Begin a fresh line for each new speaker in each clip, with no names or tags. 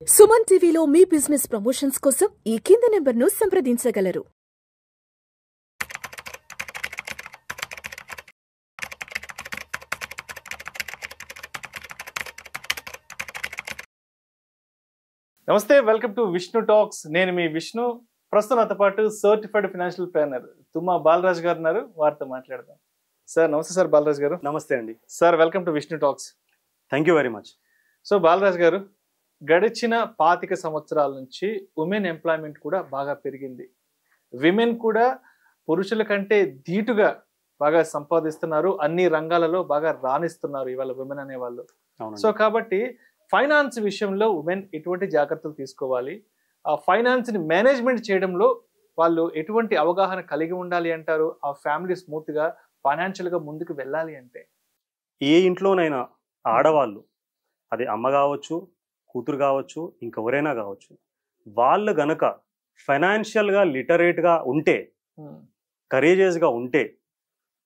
సుమన్ టీవీలో మీ business promotions కోసం ఈ కింది నెంబర్ను సంప్రదించగలరు.
నమస్తే, వెల్కమ్ టు విష్ణు టాక్స్. నేను మీ విష్ణు. ప్రస్తుతం నాతో పాటు సర్టిఫైడ్ ఫైనాన్షియల్ ప్లానర్ తుమ్మా బాలరాజ్ గారు ఉన్నారు. వారితో మాట్లాడదాం. సార్ నమస్తే. సార్ బాలరాజ్ గారు.
నమస్తే అండి.
Sir welcome to Vishnu talks.
Thank you very much.
So Balaraj గారు, గడిచిన 25 సంవత్సరాల నుంచి ఉమెన్ ఎంప్లాయ్మెంట్ కూడా బాగా పెరిగింది. విమెన్ కూడా పురుషుల కంటే ధీటుగా బాగా సంపాదిస్తున్నారు, అన్ని రంగాలలో బాగా రాణిస్తున్నారు ఇవాళ విమెన్ అనేవాళ్ళు. సో కాబట్టి ఫైనాన్స్ విషయంలో ఉమెన్ ఎటువంటి జాగ్రత్తలు తీసుకోవాలి, ఆ ఫైనాన్స్ ని మేనేజ్మెంట్ చేయడంలో వాళ్ళు ఎటువంటి అవగాహన కలిగి ఉండాలి అంటారు, ఆ ఫ్యామిలీ స్మూత్ గా ఫైనాన్షియల్ గా ముందుకు వెళ్ళాలి అంటే?
ఏ ఇంట్లోనైనా ఆడవాళ్ళు, అది అమ్మ కావచ్చు, కూతురు కావచ్చు, ఇంకెవరైనా కావచ్చు, వాళ్ళు గనక ఫైనాన్షియల్గా లిటరేట్గా ఉంటే, కరేజియస్గా ఉంటే,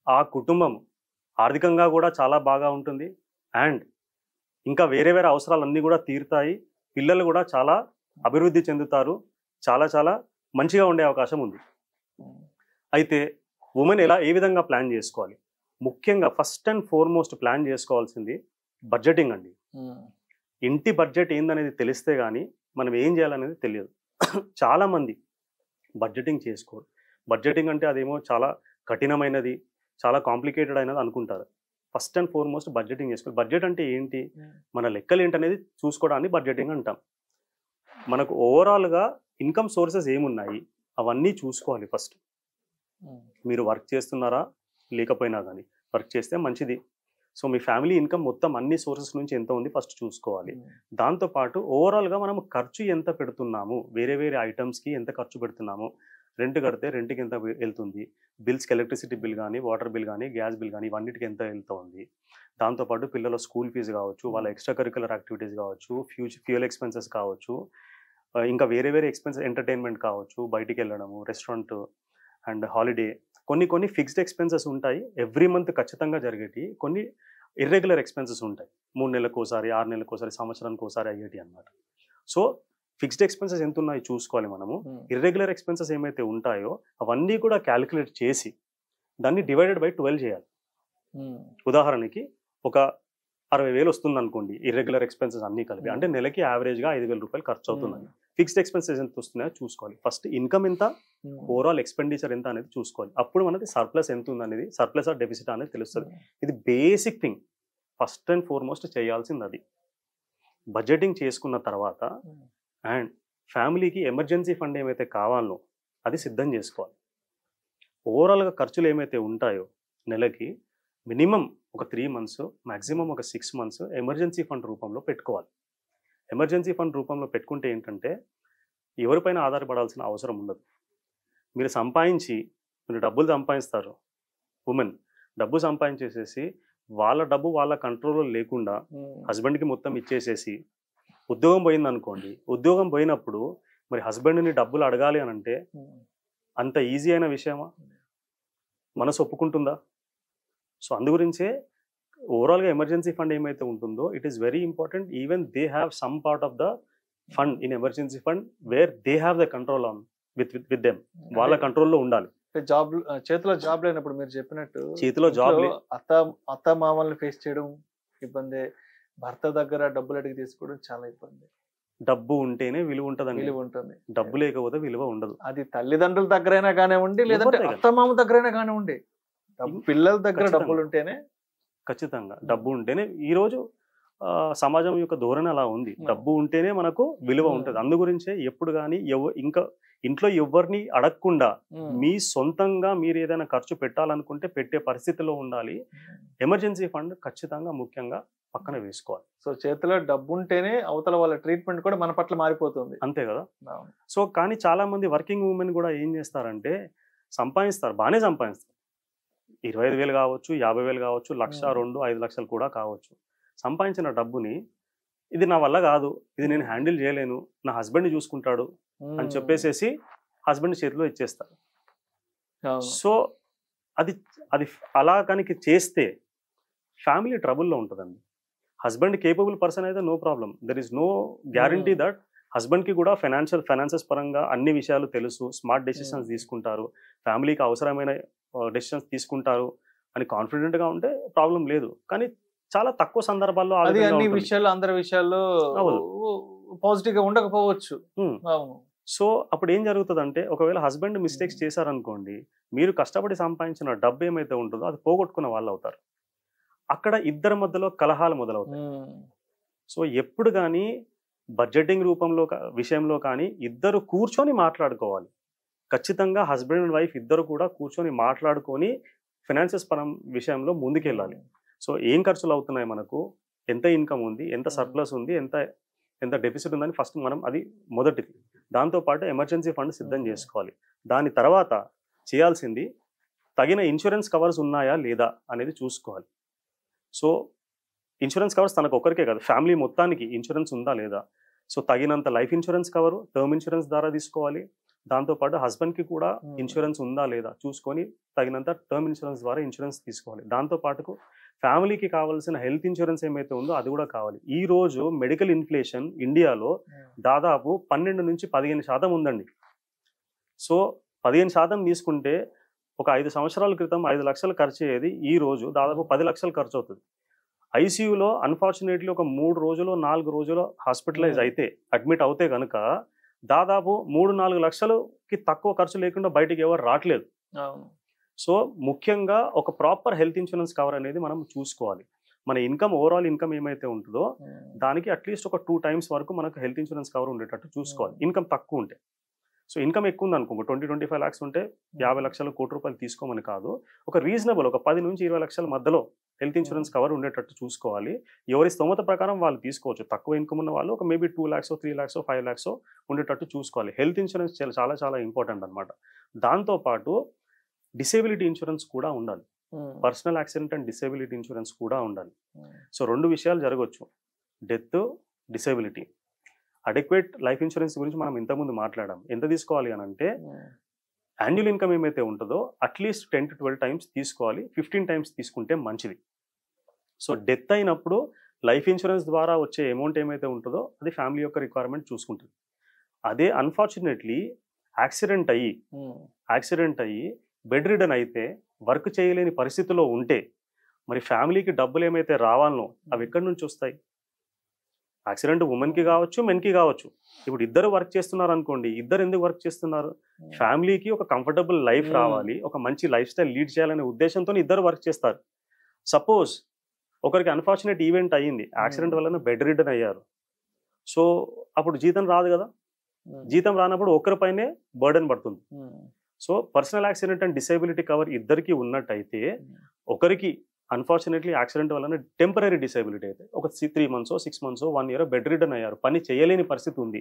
ఆ కుటుంబం ఆర్థికంగా కూడా చాలా బాగా ఉంటుంది. అండ్ ఇంకా వేరే వేరే అవసరాలన్నీ కూడా తీరుతాయి. పిల్లలు కూడా చాలా అభివృద్ధి చెందుతారు. చాలా చాలా మంచిగా ఉండే అవకాశం ఉంది. అయితే ఉమెన్ ఏ విధంగా ప్లాన్ చేసుకోవాలి? ముఖ్యంగా ఫస్ట్ అండ్ ఫార్మోస్ట్ ప్లాన్ చేసుకోవాల్సింది బడ్జెటింగ్ అండి. ఇంటి బడ్జెట్ ఏందనేది తెలిస్తే కానీ మనం ఏం చేయాలనేది తెలియదు. చాలామంది బడ్జెటింగ్ చేసుకోరు. బడ్జెటింగ్ అంటే అదేమో చాలా కఠినమైనది, చాలా కాంప్లికేటెడ్ అయినది అనుకుంటారు. ఫస్ట్ అండ్ ఫార్మోస్ట్ బడ్జెటింగ్ చేసుకోవాలి. బడ్జెట్ అంటే ఏంటి, మన లెక్కలు ఏంటనేది చూసుకోవడాన్ని బడ్జెటింగ్ అంటాం. మనకు ఓవరాల్గా ఇన్కమ్ సోర్సెస్ ఏమున్నాయి అవన్నీ చూసుకోవాలి. ఫస్ట్ మీరు వర్క్ చేస్తున్నారా, లేకపోయినా కానీ వర్క్ చేస్తే మంచిది. సో మీ ఫ్యామిలీ ఇన్కమ్ మొత్తం అన్ని సోర్సెస్ నుంచి ఎంత ఉంది ఫస్ట్ చూసుకోవాలి. దాంతోపాటు ఓవరాల్గా మనం ఖర్చు ఎంత పెడుతున్నాము, వేరే వేరే ఐటమ్స్కి ఎంత ఖర్చు పెడుతున్నాము, రెంట్ కడితే రెంట్కి ఎంత వెళ్తుంది, బిల్స్కి ఎలక్ట్రిసిటీ బిల్ కానీ, వాటర్ బిల్ కానీ, గ్యాస్ బిల్ కానీ, ఇవన్నిటికి ఎంత వెళ్తుంది. దాంతోపాటు పిల్లల స్కూల్ ఫీజు కావచ్చు, వాళ్ళ ఎక్స్ట్రా కరిక్యులర్ యాక్టివిటీస్ కావచ్చు, ఫ్యూయల్ ఎక్స్పెన్సెస్ కావచ్చు, ఇంకా వేరే వేరే ఎక్స్పెన్సెస్, ఎంటర్టైన్మెంట్ కావచ్చు, బయటికి వెళ్ళడము, రెస్టారెంట్ అండ్ హాలిడే, కొన్ని ఫిక్స్డ్ ఎక్స్పెన్సెస్ ఉంటాయి. ఎవ్రీ మంత్ ఖచ్చితంగా జరిగేటి. కొన్ని ఇర్రెగ్యులర్ ఎక్స్పెన్సెస్ ఉంటాయి. 3 నెలలకు ఒకసారి, 6 నెలలకు ఒకసారి, సంవత్సరానికి ఒకసారి అయ్యేటి అనమాట. సో ఫిక్స్డ్ ఎక్స్పెన్సెస్ ఎంత ఉన్నాయో చూసుకోవాలి మనము. ఇర్రెగ్యులర్ ఎక్స్పెన్సెస్ ఏమైతే ఉంటాయో అవన్నీ కూడా క్యాలిక్యులేట్ చేసి దాన్ని డివైడెడ్ బై 12 చేయాలి. ఉదాహరణకి ఒక 60,000 వస్తుంది అనుకోండి, ఇర్రెగ్యులర్ ఎక్స్పెన్సెస్ అన్నీ కలిపి, అంటే నెలకి యావరేజ్గా 5,000 రూపాయలు ఖర్చు అవుతుందని. ఫిక్స్డ్ ఎక్స్పెన్సెస్ ఎంత వస్తున్నాయో చూసుకోవాలి. ఫస్ట్ ఇన్కమ్ ఎంత, ఓవరాల్ ఎక్స్పెండిచర్ ఎంత అనేది చూసుకోవాలి. అప్పుడు మనది సర్ప్లస్ ఎంత ఉంది అనేది, సర్ప్లస్ ఆర్ డెఫిసిట్ అనేది తెలుస్తుంది. ఇది basic thing, first and foremost చేయాల్సింది అది. బడ్జెటింగ్ చేసుకున్న తర్వాత అండ్ ఫ్యామిలీకి ఎమర్జెన్సీ ఫండ్ ఏమైతే కావాలో అది సిద్ధం చేసుకోవాలి. ఓవరాల్గా ఖర్చులు ఏమైతే ఉంటాయో నెలకి మినిమం ఒక 3 months, మ్యాక్సిమం ఒక 6 months ఎమర్జెన్సీ ఫండ్ రూపంలో పెట్టుకోవాలి. ఎమర్జెన్సీ ఫండ్ రూపంలో పెట్టుకుంటే ఏంటంటే ఎవరిపైన ఆధారపడాల్సిన అవసరం ఉండదు. మీరు డబ్బులు సంపాదిస్తారు. ఉమెన్ డబ్బు సంపాదించేసేసి వాళ్ళ డబ్బు వాళ్ళ కంట్రోల్లో లేకుండా హస్బెండ్కి మొత్తం ఇచ్చేసేసి ఉద్యోగం పోయింది అనుకోండి, ఉద్యోగం పోయినప్పుడు మరి హస్బెండ్ని డబ్బులు అడగాలి అని అంటే అంత ఈజీ అయిన విషయమా? మనసు ఒప్పుకుంటుందా? సో అందుగురించే ఓవరాల్గా ఎమర్జెన్సీ ఫండ్ ఏమైతే ఉంటుందో it is very important. Even they have some part of the fund in emergency fund where they have the control on with them. వాళ్ళ కంట్రోల్లో ఉండాలి.
జాబ్ చేతిలో జాబ్ లేనప్పుడు మీరు చెప్పినట్టు
చేతిలో జాబ్
అత్త మామల్ని ఫేస్ చేయడం ఇబ్బంది, భర్త దగ్గర డబ్బులు అడిగి తీసుకోవడం చాలా ఇబ్బంది.
డబ్బు ఉంటేనే విలువ ఉంటదండి.
విలువ ఉంటుంది.
డబ్బు లేకపోతే విలువ ఉండదు.
అది తల్లిదండ్రుల దగ్గరైనా కానివ్వండి, లేదంటే అత్తమామ దగ్గరైనా కానివ్వండి, పిల్లల దగ్గర డబ్బులు ఉంటేనే, ఖచ్చితంగా
డబ్బు ఉంటేనే. ఈరోజు సమాజం యొక్క ధోరణి అలా ఉంది. డబ్బు ఉంటేనే మనకు విలువ ఉంటుంది. అందు గురించే ఎప్పుడు కానీ ఇంకా ఇంట్లో ఎవరిని అడగకుండా మీ సొంతంగా మీరు ఏదైనా ఖర్చు పెట్టాలనుకుంటే పెట్టే పరిస్థితిలో ఉండాలి. ఎమర్జెన్సీ ఫండ్ ఖచ్చితంగా ముఖ్యంగా పక్కన వేసుకోవాలి.
సో చేతిలో డబ్బు ఉంటేనే అవతల వాళ్ళ ట్రీట్మెంట్ కూడా మన పట్ల మారిపోతుంది.
అంతే కదా. సో కానీ చాలా మంది వర్కింగ్ ఉమెన్ కూడా ఏం చేస్తారంటే సంపాదిస్తారు, బాగానే సంపాదిస్తారు. 25,000 కావచ్చు, 50,000 కావచ్చు, 1,00,000, 2, 5 లక్షలు కూడా కావచ్చు. సంపాదించిన డబ్బుని ఇది నా వల్ల కాదు, ఇది నేను హ్యాండిల్ చేయలేను, నా హస్బెండ్ చూసుకుంటాడు అని చెప్పేసేసి హస్బెండ్ చేతిలో ఇచ్చేస్తారు. సో అది అలా కనుక చేస్తే ఫ్యామిలీ ట్రబుల్లో ఉంటుందండి. హస్బెండ్ కేపబుల్ పర్సన్ అయితే no problem. There is no guarantee that హస్బెండ్కి కూడా ఫైనాన్సెస్ పరంగా అన్ని విషయాలు తెలుసు, స్మార్ట్ డెసిషన్స్ తీసుకుంటారు, ఫ్యామిలీకి అవసరమైన డెసిషన్స్ తీసుకుంటారు అని కాన్ఫిడెంట్గా ఉంటే ప్రాబ్లం లేదు. కానీ చాలా తక్కువ సందర్భాల్లో
అది అన్ని విషయాల్లో అందరి విషయాల్లో పాజిటివ్ గా ఉండకపోవచ్చు.
సో అప్పుడు ఏం జరుగుతుందంటే ఒకవేళ హస్బెండ్ మిస్టేక్స్ చేశారనుకోండి, మీరు కష్టపడి సంపాదించిన డబ్బు ఏమైతే ఉంటుందో అది పోగొట్టుకున్న వాళ్ళు అవుతారు. అక్కడ ఇద్దరి మధ్యలో కలహాలు మొదలవుతాయి. సో ఎప్పుడు కానీ బడ్జెటింగ్ విషయంలో కానీ ఇద్దరు కూర్చొని మాట్లాడుకోవాలి. ఖచ్చితంగా హస్బెండ్ అండ్ వైఫ్ ఇద్దరు కూడా కూర్చొని మాట్లాడుకొని ఫైనాన్సెస్ విషయంలో ముందుకెళ్ళాలి. సో ఏం ఖర్చులు అవుతున్నాయి, మనకు ఎంత ఇన్కమ్ ఉంది, ఎంత సర్ప్లస్ ఉంది, ఎంత డెఫిసిట్ ఉందని ఫస్ట్ మనం అది మొదటిది. దాంతోపాటు ఎమర్జెన్సీ ఫండ్ సిద్ధం చేసుకోవాలి. దాని తర్వాత చేయాల్సింది తగిన ఇన్సూరెన్స్ కవర్స్ ఉన్నాయా లేదా అనేది చూసుకోవాలి. సో ఇన్సూరెన్స్ కవర్స్ తనకు ఒక్కరికే కాదు, ఫ్యామిలీ మొత్తానికి ఇన్సూరెన్స్ ఉందా లేదా. సో తగినంత life insurance cover term insurance ద్వారా తీసుకోవాలి. దాంతోపాటు హస్బెండ్కి కూడా ఇన్సూరెన్స్ ఉందా లేదా చూసుకొని తగినంత టర్మ్ ఇన్సూరెన్స్ ద్వారా ఇన్సూరెన్స్ తీసుకోవాలి. దాంతోపాటు ఫ్యామిలీకి కావాల్సిన హెల్త్ ఇన్సూరెన్స్ ఏమైతే ఉందో అది కూడా కావాలి. ఈ రోజు మెడికల్ ఇన్ఫ్లేషన్ ఇండియాలో దాదాపు 12 నుంచి 15% ఉందండి. సో 15% తీసుకుంటే ఒక 5 సంవత్సరాల క్రితం 5 లక్షలు ఖర్చు అయ్యేది, ఈ రోజు దాదాపు 10 లక్షలు ఖర్చు అవుతుంది. ఐసీయూలో అన్ఫార్చునేట్లీ ఒక 3 రోజులు 4 రోజులు హాస్పిటలైజ్ అయితే అడ్మిట్ అవుతే కనుక దాదాపు 3-4 లక్షలకి తక్కువ ఖర్చు లేకుండా బయటికి ఎవరు రావట్లేదు. సో ముఖ్యంగా ఒక ప్రాపర్ హెల్త్ ఇన్సూరెన్స్ కవర్ అనేది మనం చూసుకోవాలి. మన ఇన్కమ్ ఓవరాల్ ఇన్కమ్ ఏమైతే ఉంటుందో దానికి అట్లీస్ట్ ఒక 2 times వరకు మనకు హెల్త్ ఇన్సూరెన్స్ కవర్ ఉండేటట్టు చూసుకోవాలి. ఇన్కమ్ తక్కువ ఉంటే, సో ఇన్కమ్ ఎక్కువ ఉంది అనుకో 20-25 lakhs ఉంటే 50 లక్షలు కోటి రూపాయలు తీసుకోమని కాదు, ఒక రీజనబుల్ ఒక 10 నుంచి 20 లక్షల మధ్యలో హెల్త్ ఇన్సూరెన్స్ కవర్ ఉండేటట్టు చూసుకోవాలి. ఎవరి స్తోమత ప్రకారం వాళ్ళు తీసుకోవచ్చు. తక్కువ ఇన్కమ్ ఉన్న వాళ్ళు ఒక మేబీ 2 lakhs 3 lakhs 5 lakhs ఉండేటట్టు చూసుకోవాలి. హెల్త్ ఇన్సూరెన్స్ చాలా చాలా ఇంపార్టెంట్ అనమాట. దాంతోపాటు డిసేబిలిటీ ఇన్సూరెన్స్ కూడా ఉండాలి. Personal accident and disability insurance కూడా ఉండాలి. సో 2 విషయాలు జరగవచ్చు, death, disability. Adequate life insurance గురించి మనం ఇంతకుముందు మాట్లాడాం. ఎంత తీసుకోవాలి అని అంటే యాన్యువల్ ఇన్కమ్ ఏమైతే ఉంటుందో అట్లీస్ట్ 10 to 12 times తీసుకోవాలి. 15 times తీసుకుంటే మంచిది. సో డెత్ అయినప్పుడు లైఫ్ ఇన్సూరెన్స్ ద్వారా వచ్చే అమౌంట్ ఏమైతే ఉంటుందో అది ఫ్యామిలీ యొక్క రిక్వైర్మెంట్ చూసుకుంటుంది. అదే అన్ఫార్చునేట్లీ యాక్సిడెంట్ అయ్యి బెడ్ రిడన్ అయితే వర్క్ చేయలేని పరిస్థితిలో ఉంటే మరి ఫ్యామిలీకి డబ్బులు ఏమైతే రావాలనో అవి ఎక్కడి నుంచి వస్తాయి? యాక్సిడెంట్ ఉమెన్కి కావచ్చు, మెన్కి కావచ్చు. ఇప్పుడు ఇద్దరు వర్క్ చేస్తున్నారు అనుకోండి, ఇద్దరు ఎందుకు వర్క్ చేస్తున్నారు? ఫ్యామిలీకి ఒక కంఫర్టబుల్ లైఫ్ రావాలి, ఒక మంచి లైఫ్ స్టైల్ లీడ్ చేయాలనే ఉద్దేశంతో ఇద్దరు వర్క్ చేస్తారు. సపోజ్ ఒకరికి అన్ఫార్చునేట్ ఈవెంట్ అయ్యింది, యాక్సిడెంట్ వలన బెడ్ రిడన్ అయ్యారు. సో అప్పుడు జీతం రాదు కదా. జీతం రానప్పుడు ఒకరిపైనే బర్డెన్ పడుతుంది. So personal accident and disability cover ఇద్దరికి ఉన్నట్టయితే ఒకరికి అన్ఫార్చునేట్లీ యాక్సిడెంట్ వలన టెంపరీ డిసేబిలిటీ అయితే ఒక 3 months 6 months 1 year bed ridden అయ్యారు, పని చేయలేని పరిస్థితి ఉంది.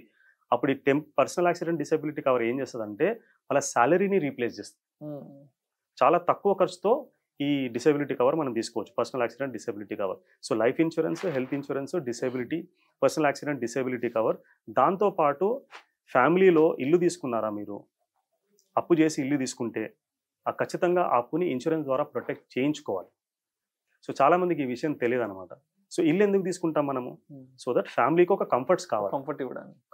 అప్పుడు ఈ పర్సనల్ యాక్సిడెంట్ డిసేబిలిటీ కవర్ ఏం చేస్తుందంటే వాళ్ళ శాలరీని రీప్లేస్ చేస్తుంది. చాలా తక్కువ ఖర్చుతో ఈ డిసేబిలిటీ కవర్ మనం తీసుకోవచ్చు, personal accident disability cover. So life insurance, health insurance, disability, personal accident disability cover. దాంతోపాటు ఫ్యామిలీలో ఇల్లు తీసుకున్నారా, మీరు అప్పు చేసి ఇల్లు తీసుకుంటే ఖచ్చితంగా ఆ అప్పుని ఇన్సూరెన్స్ ద్వారా ప్రొటెక్ట్ చేయించుకోవాలి. సో చాలా మందికి ఈ విషయం తెలియదు అనమాట. సో ఇల్లు ఎందుకు తీసుకుంటాం మనము? సో దట్ ఫ్యామిలీకి ఒక కంఫర్ట్స్ కావాలి,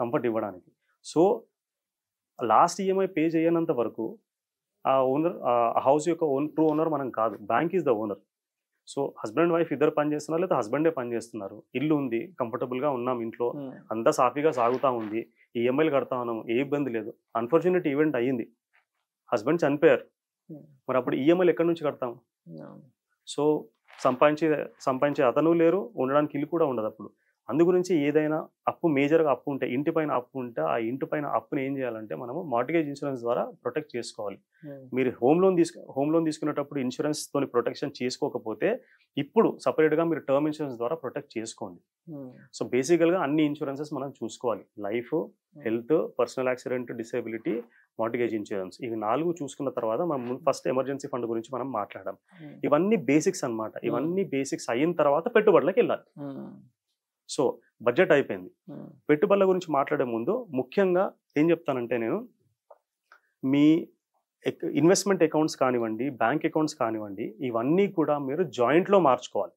కంఫర్ట్ ఇవ్వడానికి. సో లాస్ట్ ఈఎంఐ పే చేయనంత వరకు ఆ ఓనర్, ఆ హౌస్ యొక్క ట్రూ ఓనర్ మనం కాదు, bank is the owner. So husband wife ఇద్దరు పని చేస్తున్నారు, లేదా హస్బెండే పని చేస్తున్నారు, ఇల్లు ఉంది, కంఫర్టబుల్గా ఉన్నాం, ఇంట్లో అంతా సాఫీగా సాగుతూ ఉంది, ఈఎంఐలు కడతా ఉన్నాము, ఏ ఇబ్బంది లేదు. అన్ఫార్చునేట్ ఈవెంట్ అయ్యింది, హస్బెండ్ చనిపోయారు, మరి అప్పుడు ఈఎంఐలు ఎక్కడి నుంచి కడతాం? సో సంపాదించే అతను లేరు, ఉండడానికి ఇల్లు కూడా ఉండదు అప్పుడు. అందుగురించి ఏదైనా అప్పు, మేజర్గా అప్పు ఉంటే, ఇంటి పైన అప్పు ఉంటే ఆ ఇంటి పైన అప్పుని ఏం చేయాలంటే మనము మార్టిగేజ్ ఇన్సూరెన్స్ ద్వారా ప్రొటెక్ట్ చేసుకోవాలి. మీరు హోమ్ లోన్ తీసుకునేటప్పుడు ఇన్సూరెన్స్ తోని ప్రొటెక్షన్ చేసుకోకపోతే ఇప్పుడు సపరేట్గా మీరు టర్మ్ ఇన్సూరెన్స్ ద్వారా ప్రొటెక్ట్ చేసుకోండి. సో బేసికల్గా అన్ని ఇన్సూరెన్సెస్ మనం చూసుకోవాలి, life, health, personal accident, disability, mortgage insurance. ఇవి 4 చూసుకున్న తర్వాత మనం ఫస్ట్ ఎమర్జెన్సీ ఫండ్ గురించి మనం మాట్లాడాం. ఇవన్నీ బేసిక్స్ అనమాట. ఇవన్నీ బేసిక్స్ అయిన తర్వాత పెట్టుబడులకు వెళ్ళాలి. సో బడ్జెట్ అయిపోయింది, పెట్టుబడుల గురించి మాట్లాడే ముందు ముఖ్యంగా ఏం చెప్తానంటే నేను, మీ ఇన్వెస్ట్మెంట్ అకౌంట్స్ కానివ్వండి, బ్యాంక్ అకౌంట్స్ కానివ్వండి, ఇవన్నీ కూడా మీరు జాయింట్లో మార్చుకోవాలి.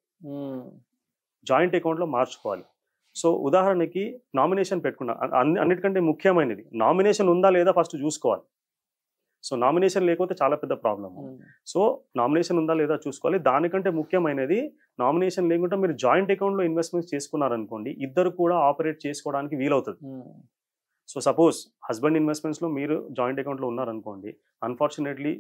జాయింట్ అకౌంట్లో మార్చుకోవాలి. సో ఉదాహరణకి నామినేషన్ పెట్టుకున్నా, అన్నిటికంటే ముఖ్యమైనది నామినేషన్ ఉందా లేదా ఫస్ట్ చూసుకోవాలి. సో నామినేషన్ లేకపోతే చాలా పెద్ద ప్రాబ్లమ్. సో నామినేషన్ ఉందా లేదా చూసుకోవాలి. దానికంటే ముఖ్యమైనది నామినేషన్ లేకుండా మీరు జాయింట్ అకౌంట్లో ఇన్వెస్ట్మెంట్స్ చేసుకున్నారనుకోండి, ఇద్దరు కూడా ఆపరేట్ చేసుకోవడానికి వీలవుతుంది. సో సపోజ్ హస్బెండ్ ఇన్వెస్ట్మెంట్స్లో మీరు జాయింట్ అకౌంట్లో ఉన్నారనుకోండి, అన్ఫార్చునేట్లీ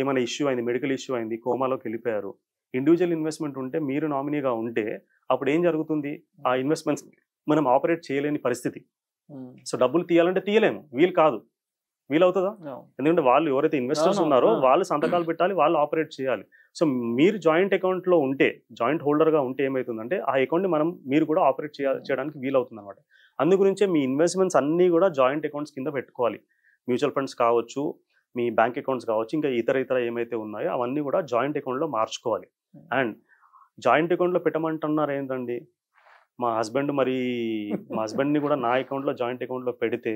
ఏమైనా ఇష్యూ అయింది, మెడికల్ ఇష్యూ అయింది, కోమాలోకి వెళ్ళిపోయారు, ఇండివిజువల్ ఇన్వెస్ట్మెంట్ ఉంటే మీరు నామినీగా ఉంటే అప్పుడు ఏం జరుగుతుంది, ఆ ఇన్వెస్ట్మెంట్స్ మనం ఆపరేట్ చేయలేని పరిస్థితి. సో డబ్బులు తీయాలంటే తీయలేము, వీలు కాదు. వీలవుతుందా? ఎందుకంటే వాళ్ళు ఎవరైతే ఇన్వెస్టర్స్ ఉన్నారో వాళ్ళు సంతకాలు పెట్టాలి, వాళ్ళు ఆపరేట్ చేయాలి. సో మీరు జాయింట్ అకౌంట్లో ఉంటే, జాయింట్ హోల్డర్గా ఉంటే ఏమవుతుందంటే ఆ అకౌంట్ని మీరు కూడా ఆపరేట్ చేయడానికి వీలవుతుంది అనమాట. అందు గురించే మీ ఇన్వెస్ట్మెంట్స్ అన్నీ కూడా జాయింట్ అకౌంట్స్ కింద పెట్టుకోవాలి. మ్యూచువల్ ఫండ్స్ కావచ్చు, మీ బ్యాంక్ అకౌంట్స్ కావచ్చు, ఇంకా ఇతర ఏమైతే ఉన్నాయో అవన్నీ కూడా జాయింట్ అకౌంట్లో మార్చుకోవాలి. అండ్ జాయింట్ అకౌంట్లో పెట్టమంటున్నారు ఏంటండి, మా హస్బెండ్ని కూడా నా అకౌంట్లో జాయింట్ అకౌంట్లో పెడితే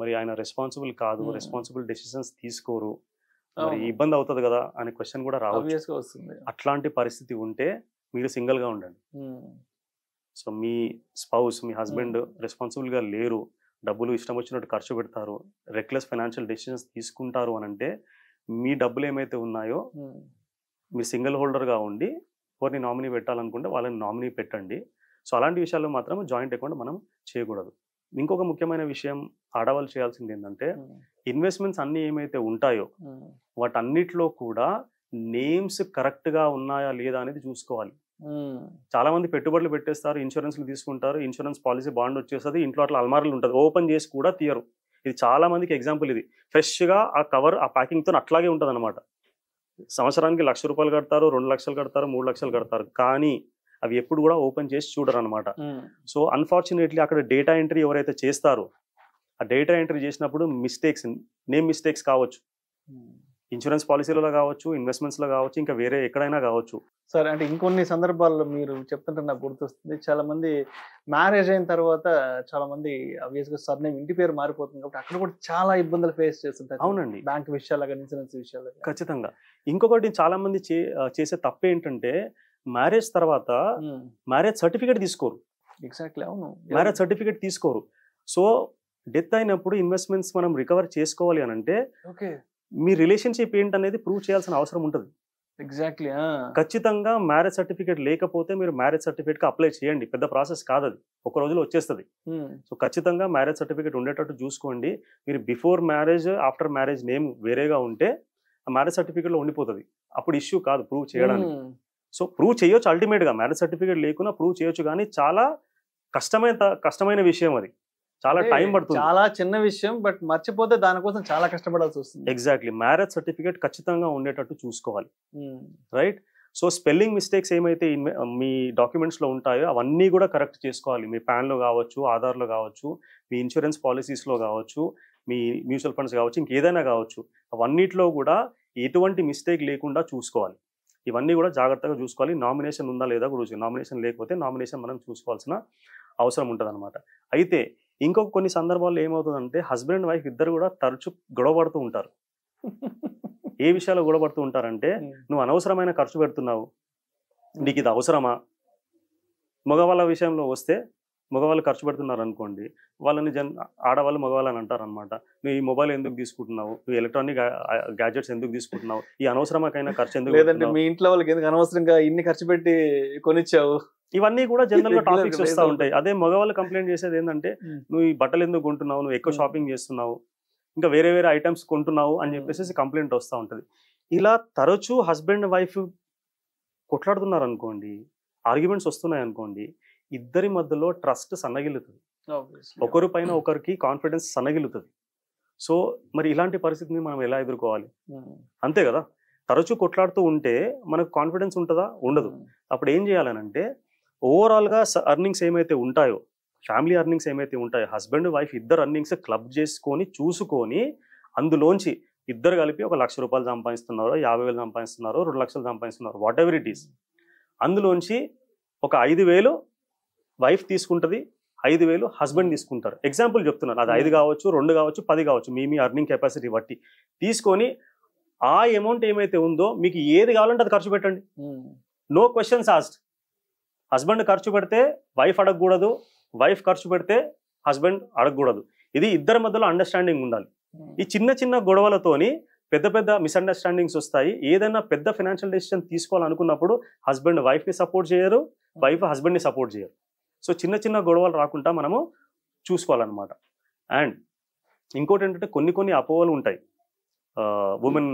మరి ఆయన రెస్పాన్సిబుల్ కాదు, రెస్పాన్సిబుల్ డెసిషన్స్ తీసుకోరు, మరి ఇబ్బంది అవుతుంది కదా అనే క్వశ్చన్ కూడా రావచ్చు. అట్లాంటి పరిస్థితి ఉంటే మీరు సింగిల్గా ఉండండి. సో మీ స్పౌస్, మీ హస్బెండ్ రెస్పాన్సిబుల్గా లేరు, డబ్బులు ఇష్టం వచ్చినట్టు ఖర్చు పెడతారు, రెక్లెస్ ఫైనాన్షియల్ డెసిషన్స్ తీసుకుంటారు అని అంటే మీ డబ్బులు ఏమైతే ఉన్నాయో మీరు సింగిల్ హోల్డర్గా ఉండి ఎవరిని నామినీ పెట్టాలనుకుంటే వాళ్ళని నామినీ పెట్టండి. సో అలాంటి విషయాల్లో మాత్రం జాయింట్ అకౌంట్ మనం చేయకూడదు. ఇంకొక ముఖ్యమైన విషయం ఆడవాళ్ళు చేయాల్సింది ఏంటంటే, ఇన్వెస్ట్మెంట్స్ అన్నీ ఏమైతే ఉంటాయో వాటన్నిటిలో కూడా నేమ్స్ కరెక్ట్గా ఉన్నాయా లేదా అనేది చూసుకోవాలి. చాలా మంది పెట్టుబడులు పెట్టేస్తారు, ఇన్సూరెన్స్లు తీసుకుంటారు, ఇన్సూరెన్స్ పాలసీ బాండ్ వచ్చేస్తుంది, ఇంట్లో అట్లా అల్మారాలు ఉంటుంది, ఓపెన్ చేసి కూడా తీయరు. ఇది చాలా మందికి ఎగ్జాంపుల్. ఇది ఫ్రెష్గా ఆ కవర్, ఆ ప్యాకింగ్తో అట్లాగే ఉంటుంది అనమాట. సంవత్సరానికి 1,00,000 రూపాయలు కడతారు, 2 లక్షలు కడతారు, 3 లక్షలు కడతారు, కానీ అవి ఎప్పుడు కూడా ఓపెన్ చేసి చూడరు అనమాట. సో అన్ఫార్చునేట్లీ అక్కడ డేటా ఎంట్రీ ఎవరైతే చేస్తారో ఆ డేటా ఎంట్రీ చేసినప్పుడు నేమ్ మిస్టేక్స్ కావచ్చు, ఇన్సూరెన్స్ పాలసీలలో కావచ్చు, ఇన్వెస్ట్మెంట్స్లో కావచ్చు, ఇంకా వేరే ఎక్కడైనా కావచ్చు.
సార్ అంటే ఇంకొన్ని సందర్భాల్లో మీరు చెప్తుంటే నాకు గుర్తొస్తుంది, చాలా మంది మ్యారేజ్ అయిన తర్వాత చాలా మంది ఆబ్వియస్గా సర్నేమ్, ఇంటి పేరు మారిపోతుంది కాబట్టి అక్కడ కూడా చాలా ఇబ్బందులు ఫేస్ చేస్తుంటారు.
అవునండి,
బ్యాంక్ విషయాలు కానీ ఇన్సూరెన్స్ విషయాలు.
ఖచ్చితంగా. ఇంకొకటి చాలా మంది చేసే తప్పు ఏంటంటే, మ్యారేజ్ తర్వాత మ్యారేజ్ సర్టిఫికేట్ తీసుకోరు.
ఎగ్జాక్ట్లీ, అవును,
మ్యారేజ్ సర్టిఫికేట్ తీసుకోరు. సో డెత్ అయినప్పుడు ఇన్వెస్ట్మెంట్స్ మనం రికవర్ చేసుకోవాలి అని అంటే మీ రిలేషన్షిప్ ఏంటనేది ప్రూవ్ చేయాల్సిన అవసరం ఉంటుంది.
ఎగ్జాక్ట్లీ,
ఖచ్చితంగా మ్యారేజ్ సర్టిఫికేట్ లేకపోతే మీరు మ్యారేజ్ సర్టిఫికేట్కి అప్లై చేయండి, పెద్ద ప్రాసెస్ కాదు అది, ఒక రోజులో వచ్చేస్తుంది. సో ఖచ్చితంగా మ్యారేజ్ సర్టిఫికేట్ ఉండేటట్టు చూసుకోండి. మీరు before marriage, after marriage name వేరేగా ఉంటే ఆ మ్యారేజ్ సర్టిఫికేట్లో ఉండిపోతుంది, అప్పుడు ఇష్యూ కాదు ప్రూవ్ చేయడానికి. సో ప్రూవ్ చేయొచ్చు, అల్టిమేట్గా మ్యారేజ్ సర్టిఫికేట్ లేకున్నా ప్రూవ్ చేయొచ్చు, కానీ చాలా కష్టమైన విషయం అది, చాలా టైం పడుతుంది.
చాలా చిన్న విషయం, బట్ మర్చిపోతే దానికోసం చాలా కష్టపడాల్సి వస్తుంది.
ఎగ్జాక్ట్లీ, మ్యారేజ్ సర్టిఫికేట్ ఖచ్చితంగా ఉండేటట్టు చూసుకోవాలి, రైట్? సో స్పెల్లింగ్ మిస్టేక్స్ ఏమైతే మీ డాక్యుమెంట్స్లో ఉంటాయో అవన్నీ కూడా కరెక్ట్ చేసుకోవాలి. మీ ప్యాన్లో కావచ్చు, ఆధార్లో కావచ్చు, మీ ఇన్సూరెన్స్ పాలసీస్లో కావచ్చు, మీ మ్యూచువల్ ఫండ్స్ కావచ్చు, ఇంకేదైనా కావచ్చు, అవన్నిట్లో కూడా ఎటువంటి మిస్టేక్ లేకుండా చూసుకోవాలి. ఇవన్నీ కూడా జాగ్రత్తగా చూసుకోవాలి. నామినేషన్ ఉందా లేదా కూడా, నామినేషన్ లేకపోతే నామినేషన్ మనం చూసుకోవాల్సిన అవసరం ఉంటుంది అనమాట. అయితే ఇంకొక కొన్ని సందర్భాల్లో ఏమవుతుందంటే, హస్బెండ్ అండ్ వైఫ్ ఇద్దరు కూడా తరచు గొడవపడుతూ ఉంటారు. ఏ విషయాల్లో గొడవపడుతూ ఉంటారంటే, నువ్వు అనవసరమైన ఖర్చు పెడుతున్నావు, నీకు ఇది అవసరమా? మగవాళ్ళ విషయంలో వస్తే, మగవాళ్ళు ఖర్చు పెడుతున్నారు అనుకోండి, వాళ్ళని ఆడవాళ్ళు మగవాళ్ళని అంటారు అనమాట. నువ్వు ఈ మొబైల్ ఎందుకు తీసుకుంటున్నావు, నువ్వు ఎలక్ట్రానిక్ గ్యాజెట్స్ ఎందుకు తీసుకుంటున్నావు, ఈ అనవసరమైన ఖర్చు ఎందుకు,
లేదంటే మీ ఇంట్లో వాళ్ళకి ఎందుకు అనవసరంగా ఇన్ని ఖర్చు పెట్టి కొనిచ్చావు,
ఇవన్నీ కూడా జనరల్ గా టాపిక్స్ వస్తూ ఉంటాయి. అదే మగవాళ్ళు కంప్లైంట్ చేసేది ఏంటంటే, నువ్వు ఈ బట్టలు ఎందుకు కొంటున్నావు, నువ్వు ఎక్కువ షాపింగ్ చేస్తున్నావు, ఇంకా వేరే ఐటమ్స్ కొంటున్నావు అని చెప్పేసి కంప్లైంట్ వస్తూ ఉంటుంది. ఇలా తరచూ హస్బెండ్ వైఫ్ కొట్లాడుతున్నారు అనుకోండి, ఆర్గ్యుమెంట్స్ వస్తున్నాయి అనుకోండి, ఇద్దరి మధ్యలో ట్రస్ట్ సన్నగిలుతుంది, ఒకరి పైన ఒకరికి కాన్ఫిడెన్స్ సన్నగిలుతుంది. సో మరి ఇలాంటి పరిస్థితిని మనం ఎలా ఎదుర్కోవాలి? అంతే కదా, తరచూ కొట్లాడుతూ ఉంటే మనకు కాన్ఫిడెన్స్ ఉంటుందా? ఉండదు. అప్పుడు ఏం చేయాలనంటే, ఓవరాల్గా అర్నింగ్స్ ఏమైతే ఉంటాయో, ఫ్యామిలీ అర్నింగ్స్ ఏమైతే ఉంటాయో, హస్బెండ్ వైఫ్ ఇద్దరు అర్నింగ్స్ క్లబ్ చేసుకొని చూసుకొని అందులోంచి ఇద్దరు కలిపి ఒక 1,00,000 రూపాయలు సంపాదిస్తున్నారో, 50,000 సంపాదిస్తున్నారో, 2 లక్షలు సంపాదిస్తున్నారో, వాట్ ఎవర్ ఇట్ ఈస్, అందులోంచి ఒక 5,000 వైఫ్ తీసుకుంటుంది, 5,000 హస్బెండ్ తీసుకుంటారు. ఎగ్జాంపుల్ చెప్తున్నాను, అది 5 కావచ్చు, 2 కావచ్చు, 10 కావచ్చు, మీ అర్నింగ్ కెపాసిటీ బట్టి తీసుకొని ఆ అమౌంట్ ఏమైతే ఉందో మీకు ఏది కావాలంటే అది ఖర్చు పెట్టండి. No questions asked. హస్బెండ్ ఖర్చు పెడితే వైఫ్ అడగకూడదు, వైఫ్ ఖర్చు పెడితే హస్బెండ్ అడగకూడదు. ఇది ఇద్దరి మధ్యలో అండర్స్టాండింగ్ ఉండాలి. ఈ చిన్న చిన్న గొడవలతోని పెద్ద పెద్ద మిస్అండర్స్టాండింగ్స్ వస్తాయి. ఏదైనా పెద్ద ఫైనాన్షియల్ డెసిషన్ తీసుకోవాలనుకున్నప్పుడు హస్బెండ్ వైఫ్ని సపోర్ట్ చేయరు, వైఫ్ హస్బెండ్ని సపోర్ట్ చేయరు. సో చిన్న చిన్న గొడవలు రాకుండా మనము చూసుకోవాలన్నమాట. అండ్ ఇంకోటి ఏంటంటే కొన్ని అపోహలు ఉంటాయి ఉమెన్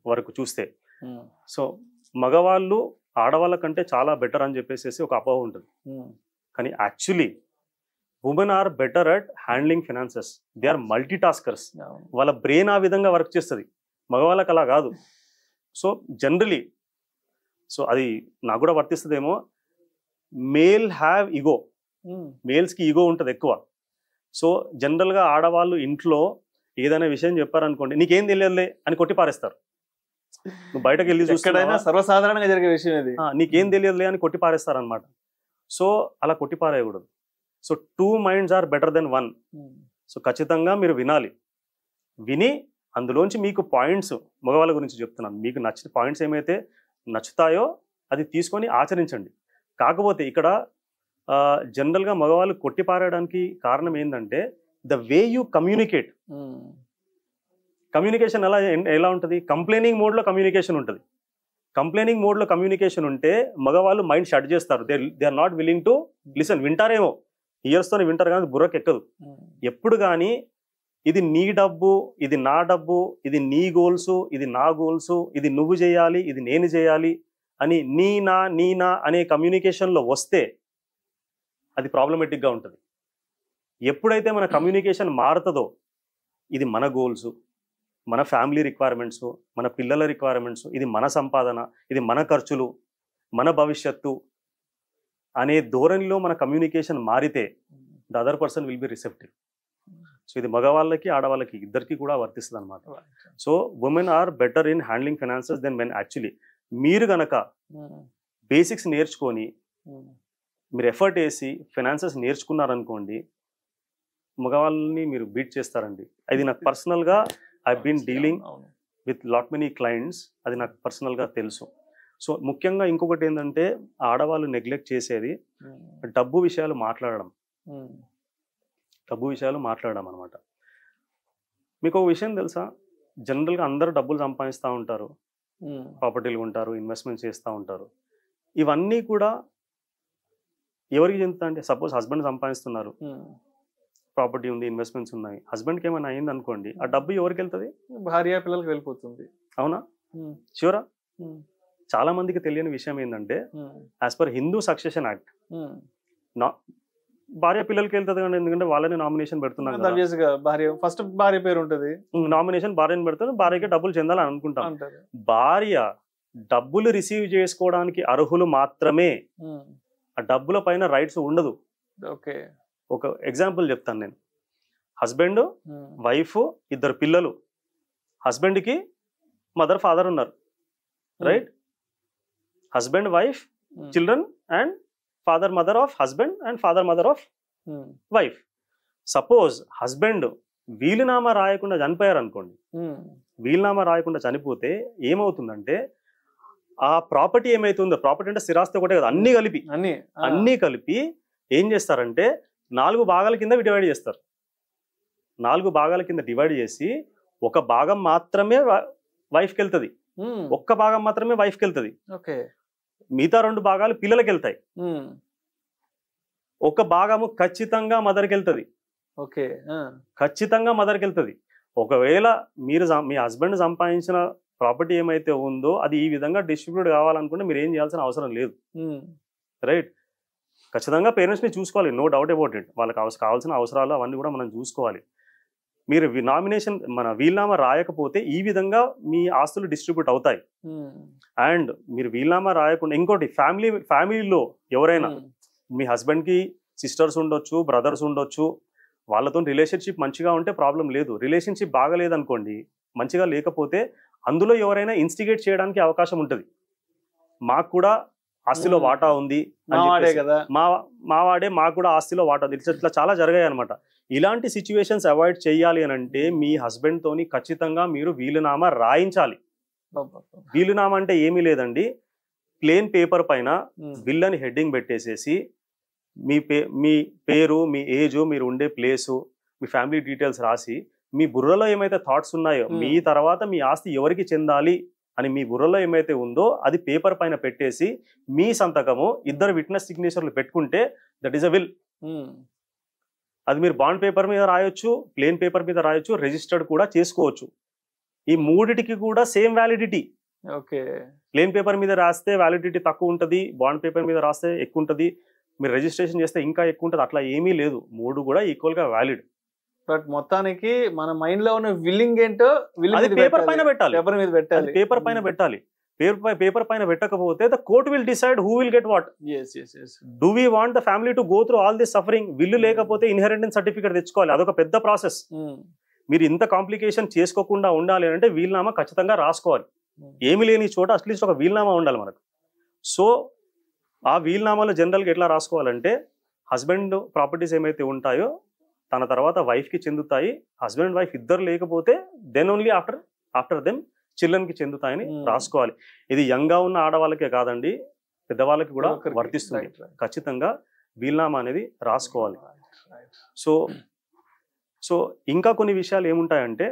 వరకు చూస్తే. సో మగవాళ్ళు ఆడవాళ్ళ కంటే చాలా బెటర్ అని చెప్పేసి ఒక అపోహ ఉంటుంది. కానీ actually women are better at handling finances. They are multi taskers. వాళ్ళ బ్రెయిన్ ఆ విధంగా వర్క్ చేస్తుంది, మగవాళ్ళకి అలా కాదు. సో జనరలీ అది నాకు కూడా వర్తిస్తుందేమో, మేల్ హ్యావ్ ఈగో. మేల్స్కి ఈగో ఉంటుంది ఎక్కువ. సో జనరల్గా ఆడవాళ్ళు ఇంట్లో ఏదైనా విషయం చెప్పారనుకోండి, నీకేం తెలియదులే అని కొట్టి పారేస్తారు. నువ్వు బయటకు వెళ్ళి చూస్తున్నా
సర్వసాధారణంగా జరిగే విషయం ఇది,
నీకేం తెలియదులే అని కొట్టి పారేస్తారు అనమాట. సో అలా కొట్టి పారేయకూడదు. So 2 minds are better than 1. So ఖచ్చితంగా మీరు వినాలి. విని అందులోంచి మీకు పాయింట్స్, మగవాళ్ళ గురించి చెప్తున్నాను, మీకు నచ్చిన పాయింట్స్ ఏమైతే నచ్చుతాయో అది తీసుకొని ఆచరించండి. కాకపోతే ఇక్కడ జనరల్గా మగవాళ్ళు కొట్టి పారేయడానికి కారణం ఏంటంటే the way you communicate. Communication ఎలా ఉంటుంది? కంప్లైనింగ్ మోడ్లో కమ్యూనికేషన్ ఉంటుంది. కంప్లైనింగ్ మోడ్లో కమ్యూనికేషన్ ఉంటే మగవాళ్ళు మైండ్ షట్ చేస్తారు. They are not willing to listen. వింటారేమో, ఇయర్స్తోనే వింటారు, కానీ బుర్రకు ఎక్కదు. ఎప్పుడు కానీ ఇది నీ డబ్బు, ఇది నా డబ్బు, ఇది నీ గోల్స్, ఇది నా గోల్స్, ఇది నువ్వు చేయాలి, ఇది నేను చేయాలి అని నీనా అనే కమ్యూనికేషన్లో వస్తే అది ప్రాబ్లమేటిక్గా ఉంటుంది. ఎప్పుడైతే మన కమ్యూనికేషన్ మారుతుందో, ఇది మన గోల్స్, మన ఫ్యామిలీ రిక్వైర్మెంట్స్, మన పిల్లల రిక్వైర్మెంట్స్, ఇది మన సంపాదన, ఇది మన ఖర్చులు, మన భవిష్యత్తు అనే ధోరణిలో మన కమ్యూనికేషన్ మారితే the other person will be receptive. So ఇది మగవాళ్ళకి ఆడవాళ్ళకి ఇద్దరికి కూడా వర్తిస్తుంది అనమాట. So women are better in handling finances then men. Actually మీరు గనక బేసిక్స్ నేర్చుకొని మీరు ఎఫర్ట్ వేసి ఫైనాన్సెస్ నేర్చుకున్నారనుకోండి, మగవాళ్ళని మీరు బీట్ చేస్తారండి. అది నాకు పర్సనల్గా I been dealing with lot many clients, అది నాకు పర్సనల్గా తెలుసు. సో ముఖ్యంగా ఇంకొకటి ఏంటంటే ఆడవాళ్ళు నెగ్లెక్ట్ చేసేది డబ్బు విషయాలు మాట్లాడడం. డబ్బు విషయాలు మాట్లాడడం అనమాట. మీకు ఒక విషయం తెలుసా, జనరల్గా అందరూ డబ్బులు సంపాదిస్తూ ఉంటారు, ప్రాపర్టీలు ఉంటారు, ఇన్వెస్ట్మెంట్ చేస్తూ ఉంటారు. ఇవన్నీ కూడా ఎవరికి చెందుతా అంటే, సపోజ్ హస్బెండ్ సంపాదిస్తున్నారు, ప్రాపర్టీ ఉంది, ఇన్వెస్ట్మెంట్స్ ఉన్నాయి, హస్బెండ్కి ఏమైనా అయింది అనుకోండి, ఆ డబ్బు ఎవరికి వెళ్తుంది?
భార్య పిల్లలకి వెళ్ళిపోతుంది.
అవునా? షూరా? చాలా మందికి తెలియని విషయం ఏంటంటే, as per Hindu succession act భార్య పిల్లలకి వెళ్తుంది కానీ, ఎందుకంటే వాళ్ళని నామినేషన్ పెడుతున్నాం కదా,
భార్య ఫస్ట్ భార్య పేరు ఉంటుంది,
నామినేషన్ భార్యని పెడుతుంది, భార్యకి డబ్బులు చెందాలని అనుకుంటాం. భార్య డబ్బులు రిసీవ్ చేసుకోవడానికి అర్హులు మాత్రమే, ఆ డబ్బుల పైన రైట్స్ ఉండదు.
ఓకే,
ఒక ఎగ్జాంపుల్ చెప్తాను నేను. హస్బెండ్, వైఫ్, 2 పిల్లలు. హస్బెండ్కి మదర్ ఫాదర్ ఉన్నారు, right? Husband, wife, children and father mother of husband and father mother of wife. Suppose husband వీలునామా రాయకుండా చనిపోయారు అనుకోండి, వీలునామా రాయకుండా చనిపోతే ఏమవుతుందంటే ఆ ప్రాపర్టీ ఏమైతుందో, ప్రాపర్టీ అంటే స్థిరాస్తి ఒకటే కదా, అన్ని కలిపి ఏం చేస్తారంటే 4 భాగాల కింద డివైడ్ చేస్తారు. 4 భాగాల కింద డివైడ్ చేసి ఒక భాగం మాత్రమే వైఫ్కి వెళ్తుంది, ఒక్క భాగం మాత్రమే వైఫ్కి వెళ్తుంది. మిగతా 2 భాగాలు పిల్లలకి వెళ్తాయి. ఒక భాగము ఖచ్చితంగా మదర్కి వెళ్తుంది. ఖచ్చితంగా మదర్కి వెళ్తుంది. ఒకవేళ మీరు మీ హస్బెండ్ సంపాదించిన ప్రాపర్టీ ఏమైతే ఉందో అది ఈ విధంగా డిస్ట్రిబ్యూట్ కావాలనుకుంటే మీరు ఏం చేయాల్సిన అవసరం లేదు, రైట్? ఖచ్చితంగా పేరెంట్స్ని చూసుకోవాలి, నో డౌట్ అబౌట్ ఇట్. వాళ్ళకి కావాల్సిన అవసరాలు అవన్నీ కూడా మనం చూసుకోవాలి. మీరు నామినేషన్ మన వీలునామా రాయకపోతే ఈ విధంగా మీ ఆస్తులు డిస్ట్రిబ్యూట్ అవుతాయి. అండ్ మీరు వీలునామా రాయకుండా ఇంకోటి, ఫ్యామిలీలో ఎవరైనా, మీ హస్బెండ్కి సిస్టర్స్ ఉండొచ్చు, బ్రదర్స్ ఉండొచ్చు, వాళ్ళతో రిలేషన్షిప్ మంచిగా ఉంటే ప్రాబ్లం లేదు. రిలేషన్షిప్ బాగలేదనుకోండి, మంచిగా లేకపోతే అందులో ఎవరైనా ఇన్స్టిగేట్ చేయడానికి అవకాశం ఉంటుంది. మాకు కూడా ఆస్తిలో వాటా ఉంది, మావాడే మాకు కూడా ఆస్తిలో వాటా ఉంది, ఇట్లా చాలా జరిగాయి అనమాట. ఇలాంటి సిచ్యువేషన్స్ అవాయిడ్ చేయాలి అని అంటే మీ హస్బెండ్ తోని ఖచ్చితంగా మీరు వీలునామా రాయించాలి. వీలునామా అంటే ఏమీ లేదండి, ప్లేన్ పేపర్ పైన విల్ అని హెడ్డింగ్ పెట్టేసేసి మీ పేరు, మీ ఏజ్, మీరు ఉండే ప్లేసు, మీ ఫ్యామిలీ డీటెయిల్స్ రాసి మీ బుర్రలో ఏమైతే థాట్స్ ఉన్నాయో మీ తర్వాత మీ ఆస్తి ఎవరికి చెందాలి అని మీ బుర్రలో ఏమైతే ఉందో అది పేపర్ పైన పెట్టేసి మీ సంతకము, ఇద్దరు విట్నెస్ సిగ్నేచర్లు పెట్టుకుంటే దట్ ఈస్ అ విల్. అది మీరు బాండ్ పేపర్ మీద రాయొచ్చు, ప్లేన్ పేపర్ మీద రాయొచ్చు, రిజిస్టర్డ్ కూడా చేసుకోవచ్చు. ఈ మూడిటికి కూడా same validity.
Okay,
plain paper మీద రాస్తే వ్యాలిడిటీ తక్కువ ఉంటుంది, బాండ్ పేపర్ మీద రాస్తే ఎక్కువ ఉంటుంది, మీరు రిజిస్ట్రేషన్ చేస్తే ఇంకా ఎక్కువ ఉంటుంది. అట్లా ఏమీ లేదు, మూడు కూడా ఈక్వల్ గా వ్యాలిడ్.
బట్ మొత్తానికి మన మైండ్ లో ఉన్న విల్లింగ్ ఏంటో
పేపర్ పైన పెట్టాలి,
పేపర్ మీద పెట్టాలి,
పేపర్ పైన పెట్టాలి. పేపర్ పైన పెట్టకపోతే the court will decide who will get what. Do we want the family to go through all this suffering? Will లేకపోతే ఇన్హెరిటెన్స్ సర్టిఫికేట్ తెచ్చుకోవాలి, అదొక పెద్ద ప్రాసెస్. మీరు ఇంత కాంప్లికేషన్ చేసుకోకుండా ఉండాలి అంటే వీల్నామా ఖచ్చితంగా రాసుకోవాలి. ఏమి లేని చోట అట్లీస్ట్ ఒక వీల్నామా ఉండాలి మనకు. సో ఆ వీల్నామాలో జనరల్గా ఎట్లా రాసుకోవాలంటే హస్బెండ్ ప్రాపర్టీస్ ఏమైతే ఉంటాయో తన తర్వాత వైఫ్కి చెందుతాయి, హస్బెండ్ అండ్ వైఫ్ ఇద్దరు లేకపోతే దెన్ ఓన్లీ ఆఫ్టర్ దెమ్ చిల్డ్రన్కి చెందుతాయని రాసుకోవాలి. ఇది యంగ్గా ఉన్న ఆడవాళ్ళకే కాదండి, పెద్దవాళ్ళకి కూడా వర్తిస్తుంది. ఖచ్చితంగా వీల్నామా అనేది రాసుకోవాలి. సో ఇంకా కొన్ని విషయాలు ఏముంటాయంటే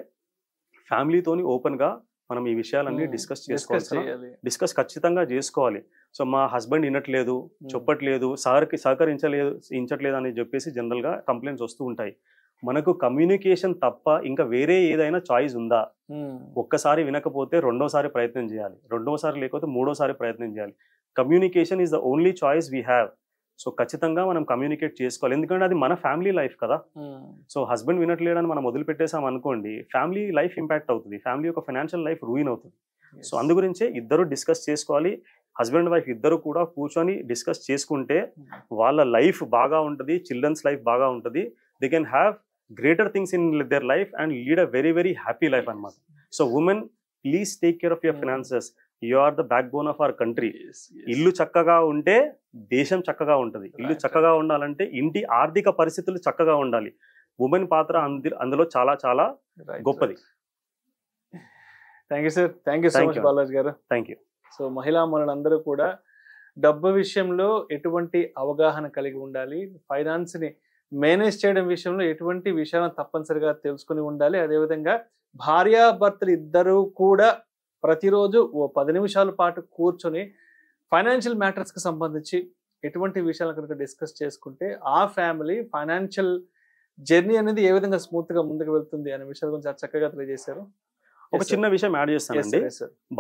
ఫ్యామిలీతోని ఓపెన్గా మనం ఈ విషయాలన్నీ డిస్కస్ ఖచ్చితంగా చేసుకోవాలి. సో మా హస్బెండ్ వినట్లేదు, చెప్పట్లేదు, సహకరించట్లేదు అని చెప్పేసి జనరల్గా కంప్లైంట్స్ వస్తూ ఉంటాయి. మనకు కమ్యూనికేషన్ తప్ప ఇంకా వేరే ఏదైనా చాయిస్ ఉందా? ఒక్కసారి వినకపోతే రెండోసారి ప్రయత్నం చేయాలి, రెండోసారి లేకపోతే మూడోసారి ప్రయత్నం చేయాలి. Communication is the only choice we have. So ఖచ్చితంగా మనం కమ్యూనికేట్ చేసుకోవాలి, ఎందుకంటే అది మన ఫ్యామిలీ లైఫ్ కదా. సో హస్బెండ్ వినట్లేడని మనం వదిలిపెట్టేసాం అనుకోండి, ఫ్యామిలీ లైఫ్ ఇంపాక్ట్ అవుతుంది, ఫ్యామిలీ యొక్క ఫైనాన్షియల్ లైఫ్ రూయిన్ అవుతుంది. సో అందు గురించే ఇద్దరు డిస్కస్ చేసుకోవాలి. హస్బెండ్ వైఫ్ ఇద్దరు కూడా కూర్చొని డిస్కస్ చేసుకుంటే వాళ్ళ లైఫ్ బాగా ఉంటుంది, చిల్డ్రన్స్ లైఫ్ బాగా ఉంటుంది. They can have greater things in their life and lead a very very happy life అన్నమాట. So women, please take care of your finances. You are the backbone of our country. ఇల్లు చక్కగా ఉంటే దేశం చక్కగా ఉంటుంది. ఇల్లు చక్కగా ఉండాలంటే ఇంటి ఆర్థిక పరిస్థితులు చక్కగా ఉండాలి. ఉమెన్ పాత్ర అందులో చాలా చాలా గొప్పది.
Thank you sir, thank you so much Balaji garu.
Thank you.
So మహిళా మనులందరూ కూడా డబ్బు విషయంలో ఎటువంటి అవగాహన కలిగి ఉండాలి, ఫైనాన్స్ని మేనేజ్ చేయడం విషయంలో ఎటువంటి విషయాలను తప్పనిసరిగా తెలుసుకుని ఉండాలి. అదేవిధంగా భార్యాభర్తలు ఇద్దరూ కూడా ప్రతిరోజు ఓ 10 నిమిషాల పాటు కూర్చొని ఫైనాన్షియల్ మ్యాటర్స్కి సంబంధించి ఎటువంటి విషయాలను కనుక డిస్కస్ చేసుకుంటే ఆ ఫ్యామిలీ ఫైనాన్షియల్ జర్నీ అనేది ఏ విధంగా స్మూత్గా ముందుకు వెళ్తుంది అనే విషయాల గురించి చక్కగా తెలియజేశారు.
ఒక చిన్న విషయం యాడ్ చేస్తానండి.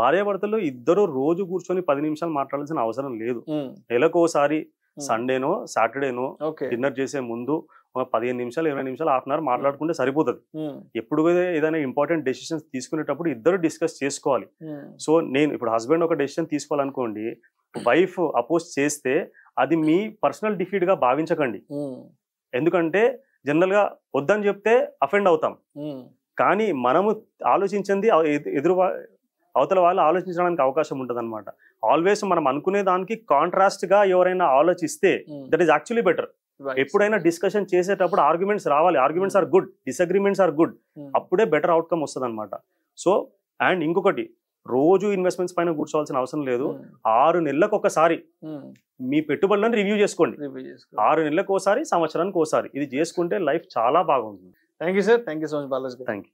భార్యాభర్తలు ఇద్దరు రోజు కూర్చొని 10 నిమిషాలు మాట్లాడాల్సిన అవసరం లేదు. నెలకోసారి సండేనో సాటర్డేనో డిన్నర్ చేసే ముందు 15 నిమిషాలు 20 నిమిషాలు హాఫ్ అన్ అవర్ మాట్లాడుకుంటే సరిపోతుంది. ఎప్పుడు ఏదైనా ఇంపార్టెంట్ డెసిషన్స్ తీసుకునేటప్పుడు ఇద్దరు డిస్కస్ చేసుకోవాలి. సో నేను ఇప్పుడు హస్బెండ్ ఒక డెసిషన్ తీసుకోవాలనుకోండి, వైఫ్ అపోజ్ చేస్తే అది మీ పర్సనల్ డిఫీట్ గా భావించకండి. ఎందుకంటే జనరల్ గా వద్దని చెప్తే అఫెండ్ అవుతాం, కానీ మనము ఆలోచించింది అవతల వాళ్ళు ఆలోచించడానికి అవకాశం ఉంటుంది అనమాట. ఆల్వేస్ మనం అనుకునే దానికి కాంట్రాస్ట్ గా ఎవరైనా ఆలోచిస్తే దట్ ఈస్ యాక్చువల్లీ బెటర్. ఎప్పుడైనా డిస్కషన్ చేసేటప్పుడు ఆర్గ్యుమెంట్స్ రావాలి. Arguments are good, disagreements are good. అప్పుడే బెటర్ అవుట్కమ్ వస్తుంది అనమాట. సో అండ్ ఇంకొకటి, రోజు ఇన్వెస్ట్మెంట్స్ పైన కూర్చోవాల్సిన అవసరం లేదు. 6 నెలలకు ఒకసారి మీ పెట్టుబడులను రివ్యూ చేసుకోండి. 6 నెలలకు ఒకసారి, సంవత్సరానికి ఒకసారి ఇది చేసుకుంటే లైఫ్ చాలా బాగుంటుంది.
Thank you sir, thank you so much Balaji.
Thank you.